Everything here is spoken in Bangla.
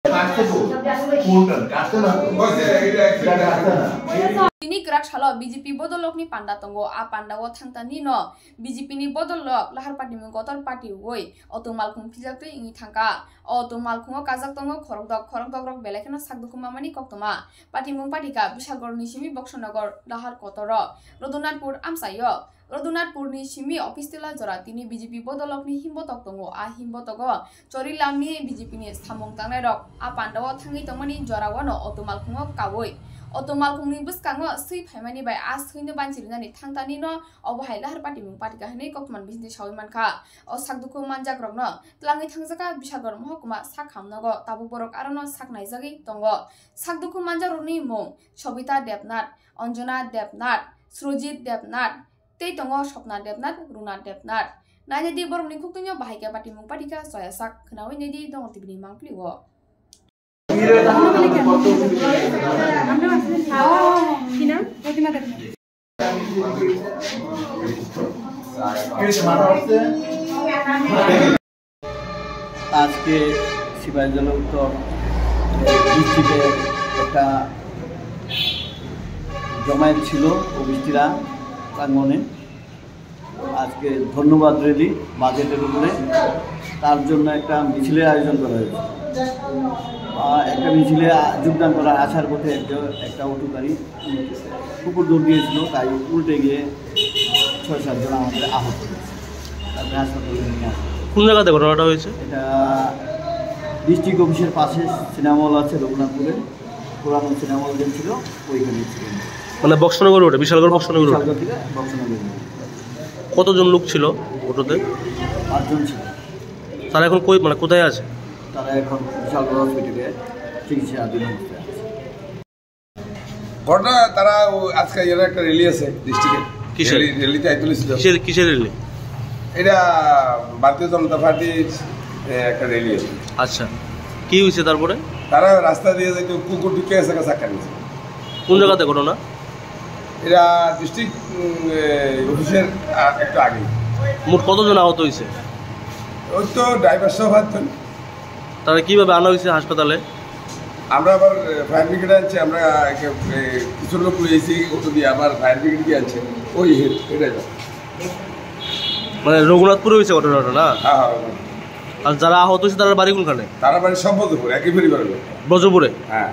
Ini gerak salo BJP bodolok ni panda tonggo a panda wo thangtani no BJP ni bodolok lahar party mengkotor party woi otomal khum phijakte ingi thangka otomal khum kajak tongo khorok dok rok belekeno sakdukuma mani koktoma party mung party ka Bishalgor ni simi Boksonogor lahar kotoro Rodonatpur amsayo Rodonatpur ni simi office tila jora tini BJP bodolok ni himbotok tongo a himbotogo chorilam ni BJP ni samung tangnai rok a panda wo thangi tongmani jora wono otomal khum kawoi otomal khumni buskango sui phaimani bai a suino banchirnani thangtani no obhai lahar party mung party ka hne kokman bisni sawi manka o sakduku manjak rokno tlangi thangjaka Bishalgor mahokuma sakhamnago tabu borok arono saknaijagi tongo sakduku manjaroni mung Sobita Debnath Anjana Debnath Srojit Debnath tei tongo Sopna Debnath Runa Debnath nanya di borok ni khuktunyo bahai party mung party ka soya sak khnawi nedi dong tibni mangpliwo আজকে সিপাহীজলা উত্তর ডিস্ট্রিক্টে একটা জমায়েত ছিল ওবিসিরা প্রাঙ্গণে আজকে ধন্যবাদ রেলি বাজেটের উপরে তার জন্য একটা মিছিলের আয়োজন করা হয়েছে একটা মিছিলে যোগদান করার আসার পথে একটা অটো গাড়ি কুকুর দৌড় দিয়েছিল তাই উল্টে গিয়ে ৬-৭ জন আমাদের আহত হয়েছে তারপরে হাসপাতালে নিয়ে আসে। কোন জায়গাতে ঘটনাটা হয়েছে? এটা ডিস্ট্রিক্ট অফিসের পাশে সিনেমা হল আছে রঘুনাথপুরে, পুরানো সিনেমা হল ছিল ওইখানে ছিল। মানে বক্সনগর রোডে, বিশালগড় বক্সনগর রোড থেকে বক্সনগর। কতজন লোক ছিল অটোতে? ৫ জন ছিল। তারা এখন মানে কোথায় আছে? তারা এখন বিশালগড় হসপিটালে চিকিৎসাধীন অবস্থায় আছে। ঘটনা তারা আজকে এর একটা র্যালি আছে ডিস্ট্রিক্টে। কিসের র্যালিতে আইতুলেছিল? কিসের র্যালি? এটা ভারতীয় জনতা পার্টির একটা র্যালি আছে। আচ্ছা, কি হয়েছে তারপরে? তারা রাস্তা দিয়ে যাইতে কুকুর ঢুকে এসে চাক্কা নিয়েছে। কোন জায়গাতে ঘটনা? এটা ডিস্ট্রিক্ট অফিসের একটু আগে। মোট কতজন আহত হয়েছে? ওই তো ড্রাইভার সহ ৫ জন। তারা কিভাবে আনা হয়েছে হাসপাতালে? আমরা আবার ফায়ার ব্রিগেড আনছি, আমরা কিছু লোক লইছি অটো দিয়ে, আবার ফায়ার ব্রিগেড দিয়ে আনছে। ওই এটাই মানে রঘুনাথপুরে হয়েছে ঘটনাটা না? হ্যাঁ। আর যারা আহত হয়েছে তারা বাড়ি কোনখানে? তারা বাড়ি সব ব্রজপুর, একই পরিবারের। ব্রজপুরে? হ্যাঁ।